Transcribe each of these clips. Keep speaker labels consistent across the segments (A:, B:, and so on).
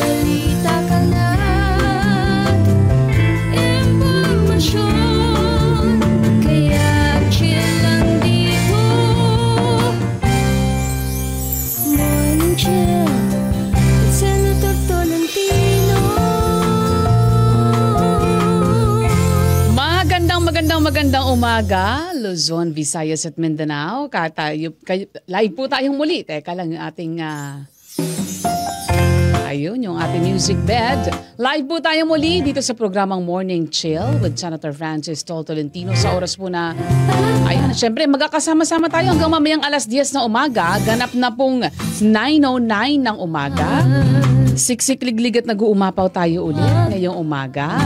A: balita kalat, impormasyon, kaya chill lang dito. Morning chill with Senator Tolentino.
B: Magandang umaga, Luzon, Visayas at Mindanao. Live po tayong muli. Teka lang yung ating ayun, yung ating music bed. Live po tayo muli dito sa programang Morning Chill with Senator Francis Tolentino sa oras po na, ayun, syempre magkakasama-sama tayo hanggang mamayang alas 10 na umaga. Ganap na pong 9:09 ng umaga. Siksik-liglig at nag-uumapaw tayo ulit ngayong umaga.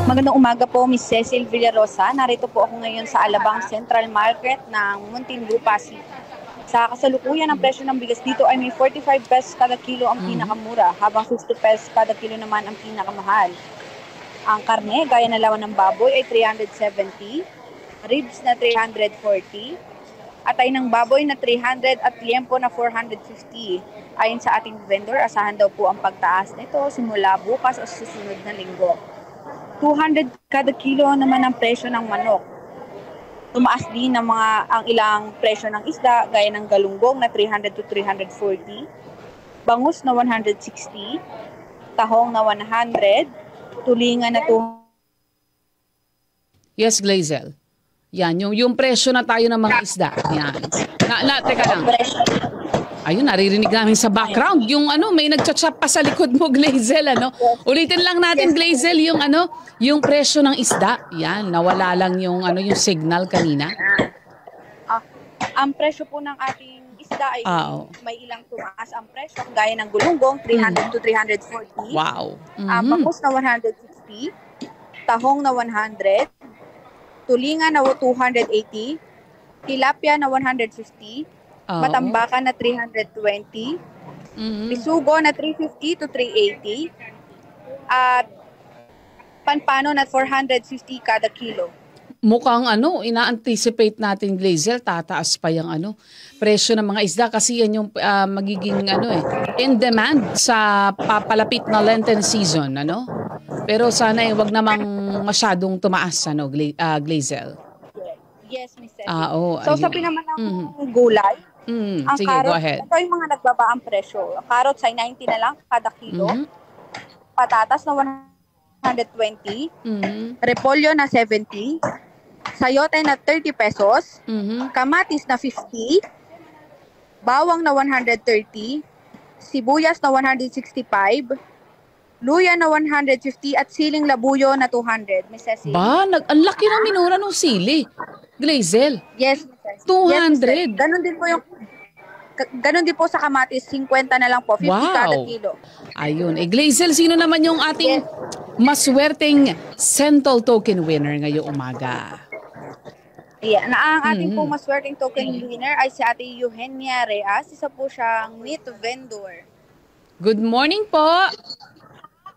C: Magandang umaga po, Miss Cecil Villarosa. Narito po ako ngayon sa Alabang Central Market ng Muntinlupa City. Sa kasalukuyan, ang presyo ng bigas dito ay may 45 pesos kada kilo ang pinakamura, habang 50 pesos kada kilo naman ang pinakamahal. Ang karne, gaya ng laman ng baboy, ay 370, ribs na 340, atay ng baboy na 300 at liempo na 450. Ayon sa ating vendor, asahan daw po ang pagtaas nito simula bukas o susunod na linggo. 200 kada kilo naman ang presyo ng manok. Tumaas din ang ilang presyo ng isda, gaya ng galunggong na 300 to 340, bangus na 160, tahong na 100, tulingan na 200.
B: Yes, Glazel. Yan, yung presyo na tayo ng mga isda. Yan. Teka lang. Ayun, naririnig namin sa background. Yung may nagchat-chat pa sa likod mo, Glazel, Ulitin lang natin, Glazel, yung presyo ng isda. Yan, nawala lang yung signal kanina.
C: Ang presyo po ng ating isda ay may ilang tumaas ang presyo, gaya ng gulunggong 300 to 340.
B: Wow.
C: Bangus na 160, tahong na 100, tulingan na 280, tilapia na 150, matambakan na 320, bisugo na 350 to 380, at panpano na 450 kada kilo.
B: Mukhang ina-anticipate natin, Glazel, tataas pa yung presyo ng mga isda kasi yan yung magiging in demand sa papalapit na Lenten season, Pero sana wag namang masyadong tumaas, Glazel.
C: Yes, Miss Cecil.
B: So
C: sabi naman ng gulay, ang
B: sige,
C: carrot,
B: go ahead.
C: ito yung mga nagbaba ang presyo. Ang carrots ay 90 na lang kada kilo. Patatas na 120. Repolyo na 70. Sayote na 30 pesos. Kamatis na 50. Bawang na 130. Sibuyas na 165. Luya na 150 at siling labuyo na 200. Miss Cecil.
B: Ang laki ng minura ng sili, Glazel.
C: Yes, Miss Cecil.
B: 200.
C: Yes, Ganon din po sa kamatis, 50 na lang po, 50 kada kilo.
B: Ayun. Glazel, sino naman yung ating maswerteng Sentol Token winner ngayong umaga?
C: Yeah, ang ating po maswerteng token winner ay si Ate Eugenia Reas. Isa po siyang meat vendor.
B: Good morning po.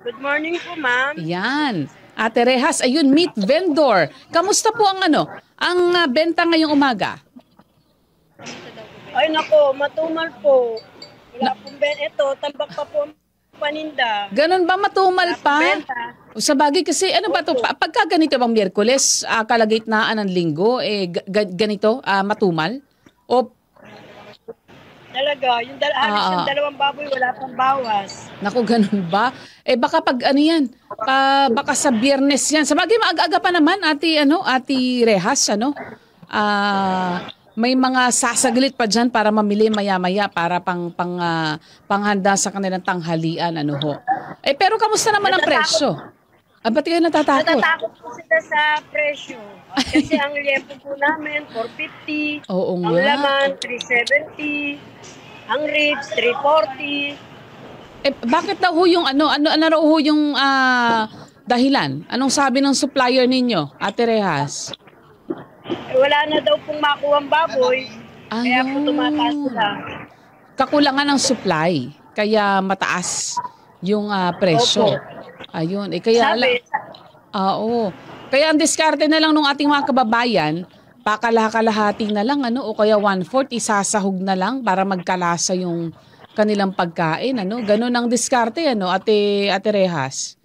D: Good morning po, ma'am.
B: Yan. Ate Rehas, ayun, meat vendor. Kamusta po ang benta ngayong umaga?
D: Ay nako, matumal po. Wala pong ito, tambak pa po ang paninda.
B: Ganon ba, matumal pa? Sa bagay kasi, ba to? Pagka ganito bang Miyerkules, kalagitnaan ng linggo, ganito, matumal? O
D: talaga, yung dalawang baboy, wala pang bawas.
B: Naku, ganun ba? Baka pag baka sa Biyernes yan. Sa bagay, maaga-aga pa naman, Ate Rehas, may mga sasaglit pa dyan para mamili maya-maya para panghanda sa kanilang tanghalian, pero kamusta naman ang presyo? Ba't kayo natatakot?
D: Natatakot po sila sa presyo. Kasi ang liempo po namin, 450.
B: Oo
D: ang
B: nga.
D: laman, 370. Ang ribs, 340.
B: Bakit daw yung ano raw ho yung dahilan? Anong sabi ng supplier ninyo, Ate Rehas?
D: Wala na daw pong makuha ang baboy. Kaya po tumataas sila.
B: Kakulangan ng supply, kaya mataas yung presyo.
D: Opo.
B: Ayun, kaya kaya ang diskarte na lang ng ating mga kababayan, pakalahati na lang o kaya 1/4 isasahog na lang para magkalasa yung kanilang pagkain. Ano? Ganun ang diskarte, ano, Ate Rehas?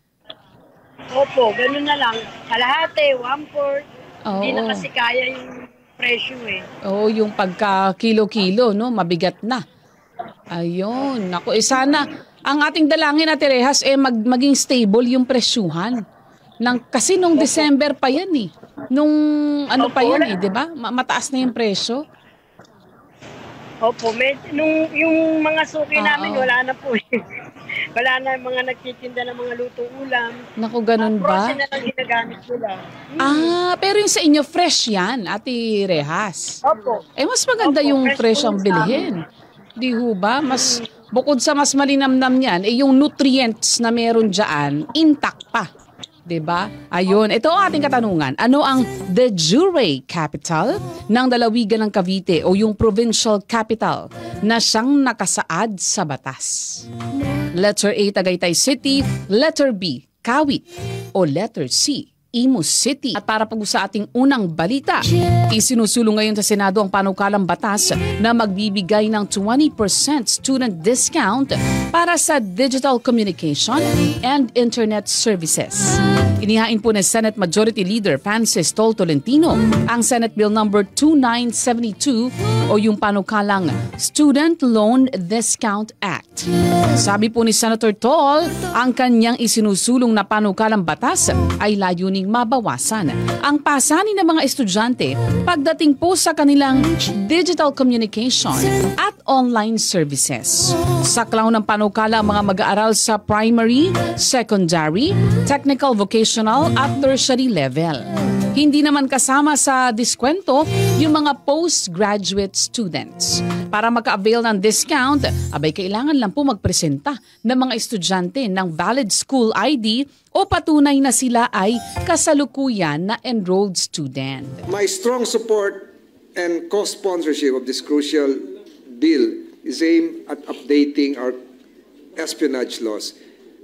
D: Opo, ganun na lang. Kalahati, 1/4. Hindi na
B: Oo.
D: kasi kaya yung presyo eh.
B: Oo, yung pagka kilo-kilo, no, mabigat na. Ayun, naku, sana ang ating dalangin, Ate Rehas, maging stable yung presyuhan. Kasi nung December pa yan eh. Nung ano pa yan eh, di ba? Mataas na yung presyo.
D: Opo, yung mga suki namin,
B: Oo.
D: wala na po eh. Wala na yung mga nagtitinda ng mga lutong ulam.
B: Naku, ganun ba?
D: Frozen na lang ginagamit nila.
B: Pero yung sa inyo, fresh yan, Ate Rehas.
D: Opo.
B: Mas maganda
D: Opo,
B: yung
D: fresh
B: fresh
D: po
B: ang
D: sa
B: bilhin. Di ho ba? Bukod sa mas malinamnam yan, yung nutrients na meron dyan, intact pa. Diba? Ayun, ito ang ating katanungan. Ano ang de jure capital ng lalawigan ng Cavite o yung provincial capital na siyang nakasaad sa batas? Letter A, Tagaytay City. Letter B, Kawit. O letter C, Imus City. At para pag sa ating unang balita, isinusulong ngayon sa Senado ang panukalang batas na magbibigay ng 20% student discount para sa digital communication and internet services. Inihain po ni Senate Majority Leader Francis Tol Tolentino ang Senate Bill number 2972 o yung panukalang Student Loan Discount Act. Sabi po ni Senator Tol, ang kanyang isinusulong na panukalang batas ay layuning mabawasan ang pasanin ng mga estudyante pagdating po sa kanilang digital communication at online services. Saklaw ng panukala ang mga mag-aaral sa primary, secondary, technical vocational at tertiary level. Hindi naman kasama sa diskwento yung mga postgraduate students. Para maka-avail ng discount, kailangan lang po magpresenta ng mga estudyante ng valid school ID o patunay na sila ay kasalukuyan na enrolled student.
E: My strong support and co-sponsorship of this crucial bill is aimed at updating our espionage laws.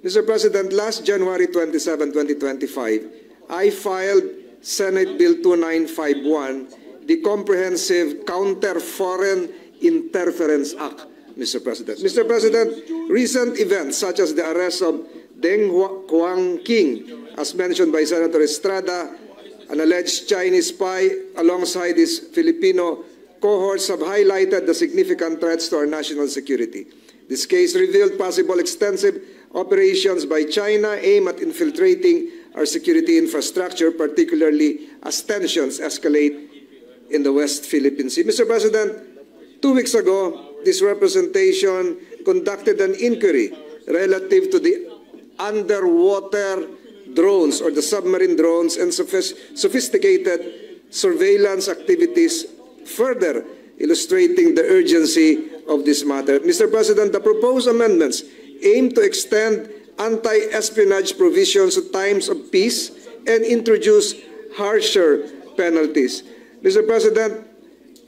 E: Mr. President, last January 27, 2025, I filed Senate Bill 2951, the Comprehensive Counter-Foreign Interference Act, Mr. President. Mr. President, recent events such as the arrest of Deng Huang King, as mentioned by Senator Estrada, an alleged Chinese spy alongside his Filipino cohorts have highlighted the significant threats to our national security. This case revealed possible extensive operations by China aimed at infiltrating our security infrastructure, particularly as tensions escalate in the West Philippine Sea. Mr. President, 2 weeks ago, this representation conducted an inquiry relative to the underwater drones or the submarine drones and sophisticated surveillance activities, further illustrating the urgency of this matter. Mr. President, the proposed amendments aim to extend anti-espionage provisions to times of peace and introduce harsher penalties. Mr. President,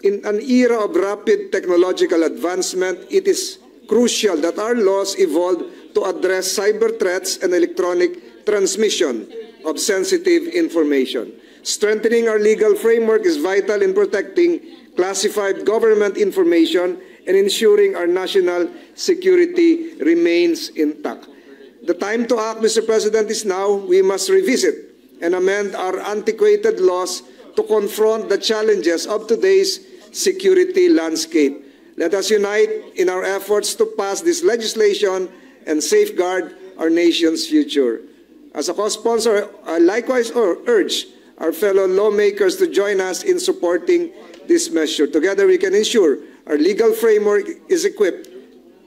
E: in an era of rapid technological advancement, it is crucial that our laws evolve to address cyber threats and electronic transmission of sensitive information. Strengthening our legal framework is vital in protecting classified government information and ensuring our national security remains intact. The time to act, Mr. President, is now. We must revisit and amend our antiquated laws to confront the challenges of today's security landscape. Let us unite in our efforts to pass this legislation and safeguard our nation's future. As a co-sponsor, I likewise urge our fellow lawmakers to join us in supporting this measure. Together, we can ensure our legal framework is equipped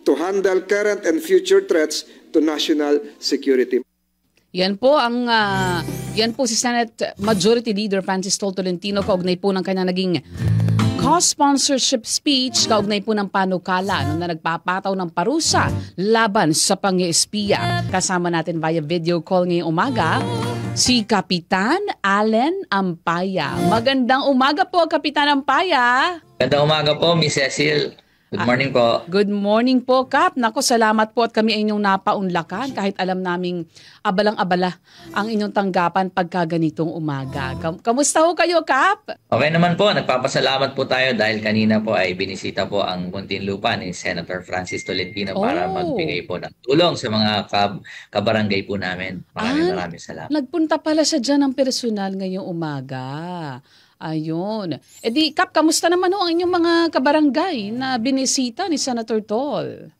E: to handle current and future threats to national security.
B: Yan po si Senate Majority Leader Francis Tol Tolentino kaugnay po ng kanyang naging co-sponsorship speech kaugnay po ng panukala na nagpapataw ng parusa laban sa pang-espiya. Kasama natin via video call ngayong umaga si Kapitan Allen Ampaya. Magandang umaga po, Kapitan Ampaya.
F: Magandang umaga po, Miss Cecil. Good morning po.
B: Good morning po, Kap. Nako, salamat po at kami ay inyong napaunlakan kahit alam naming abalang-abala ang inyong tanggapan pagka ganitong umaga. Kamusta ho kayo, Kap?
F: Okay naman po, nagpapasalamat po tayo dahil kanina po ay binisita po ang Muntinlupa ni Senator Francis Tolentino para magbigay po ng tulong sa mga kabarangay po namin. Maraming salamat.
B: Nagpunta pala siya dyan ng personal ngayong umaga. Ayun. E di, Kap, kamusta naman ho ang inyong mga kabarangay na binisita ni Senator Tol?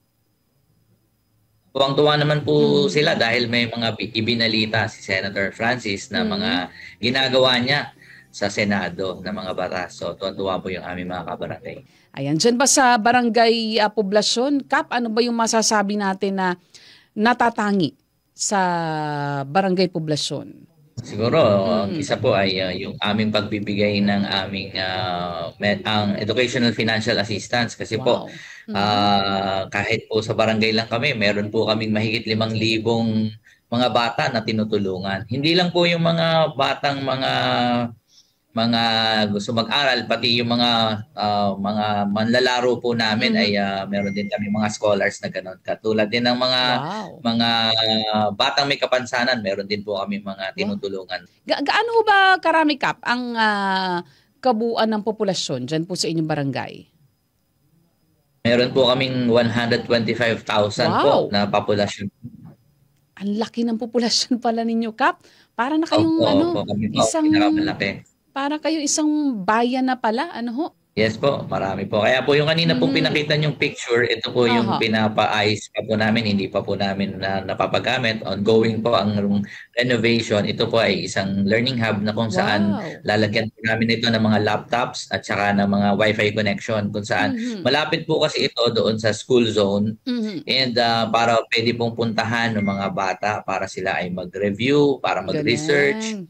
F: Tuwang-tuwa naman po sila dahil may mga ibinalita si Senator Francis na mga ginagawa niya sa Senado na mga batas. So, tuwang-tuwa po yung aming mga kabarangay.
B: Ayan, dyan ba sa barangay poblasyon, Kap, ano ba yung masasabi natin na natatangi sa barangay poblasyon?
F: Siguro, isa po ay yung aming pagbibigay ng aming ang educational financial assistance kasi po kahit po sa barangay lang kami, meron po kaming mahigit 5,000 mga bata na tinutulungan. Hindi lang po yung mga batang mga gusto mag-aral, pati yung mga manlalaro po namin ay meron din kami mga scholars na gano'n. Katulad din ng mga batang may kapansanan, meron din po kami mga tinutulungan.
B: Gaano ba karami, Kap, ang kabuuan ng populasyon dyan po sa inyong barangay?
F: Meron po kaming 125,000 po na populasyon.
B: Ang laki ng populasyon pala ninyo, Kap. Para na kayong para kayo isang bayan na pala, ano ho?
F: Yes po, marami po. Kaya po yung kanina po pinakita yung picture, ito po yung pinapaayos pa po namin, hindi pa po namin napapagamit. Ongoing po ang renovation. Ito po ay isang learning hub na kung saan lalagyan po namin ito ng mga laptops at saka ng mga wifi connection kung saan malapit po kasi ito doon sa school zone and para pwede pong puntahan ng mga bata para sila ay mag-review, para mag-research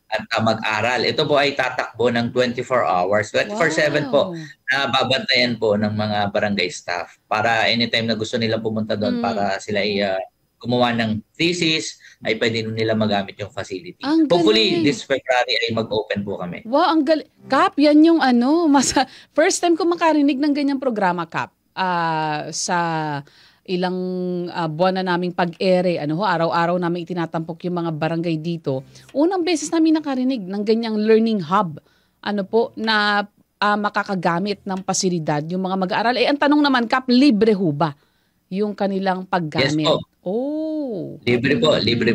F: at mag-aral. Ito po ay tatakbo ng 24 hours. 24/7 po na babantayan po ng mga barangay staff para anytime na gusto nila pumunta doon para sila ay gumawa ng thesis, ay pwede nila magamit yung facility. Hopefully, this February ay mag-open po kami.
B: Wow, ang galing. Kap, yan yung first time ko makarinig ng ganyang programa, Kap. Sa ilang buwan na naming pag-ere, araw-araw namin itinatampok yung mga barangay dito. Unang beses namin nakarinig ng ganyang learning hub, na makakagamit ng pasilidad yung mga mag-aaral. Ang tanong naman, Kap, libre ho ba yung kanilang paggamit?
F: Yes po. Libre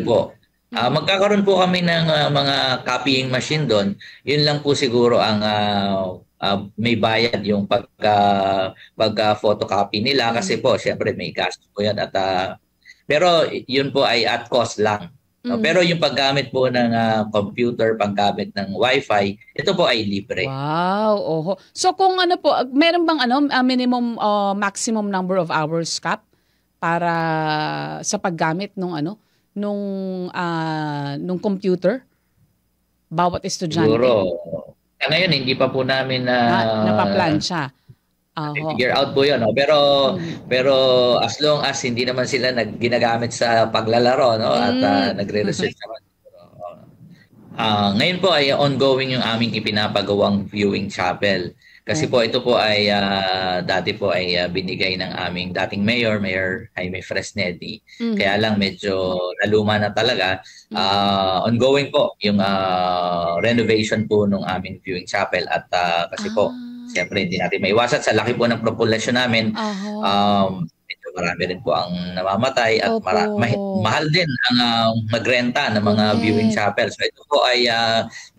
F: po. Magkakaroon po kami ng mga copying machine doon. Yun lang po siguro ang may bayad yung pagka-photocopy nila kasi po syempre may gasto po yan at pero yun po ay at cost lang. Pero yung paggamit po ng computer, paggamit ng wifi, ito po ay libre.
B: Wow, So kung meron bang minimum maximum number of hours, Kap, para sa paggamit nung computer bawat estudyante?
F: Siguro ngayon, hindi pa po namin
B: napaplan siya.
F: Figure out po yun. No? Pero as long as hindi naman sila ginagamit sa paglalaro at nagre-research naman. Ngayon po ay ongoing yung aming ipinapagawang viewing chapel. Kasi po ito po ay dati po ay binigay ng aming dating Mayor Jaime Fresnedi. Kaya lang medyo naluma na talaga. Ongoing po yung renovation po ng aming viewing chapel at kasi po siyempre hindi natin maiwasan sa laki po ng populasyon namin. Medyo marami rin po ang namamatay at mahal din ang magrenta ng mga viewing chapel. So ito po ay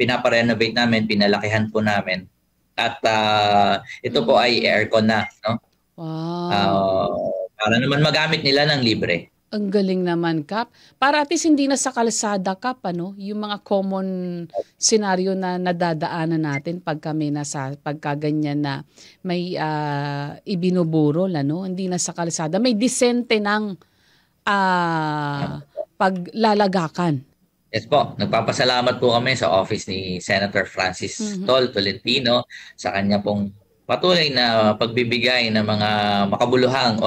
F: pinaparenovate namin, pinalakihan po namin. At ito po ay aircon na, no? Para naman magamit nila ng libre.
B: Ang galing naman, Kap. Para at least hindi na sa kalsada, Kap, yung mga common scenario na nadadaanan natin pag ganyan na may ibinuburo, hindi na sa kalsada. May disente ng paglalagakan.
F: Yes po, nagpapasalamat po kami sa office ni Senator Francis Tol Tolentino sa kanya pong patuloy na pagbibigay ng mga makabuluhang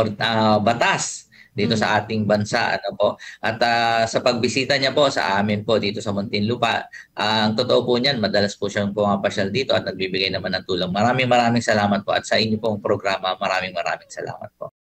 F: batas dito sa ating bansa, ano po. At sa pagbisita niya po sa amin po dito sa Muntinlupa, ang totoo po niyan, madalas po siyang pumapasyal dito at nagbibigay naman ng tulong. Maraming salamat po, at sa inyo pong programa, maraming salamat po.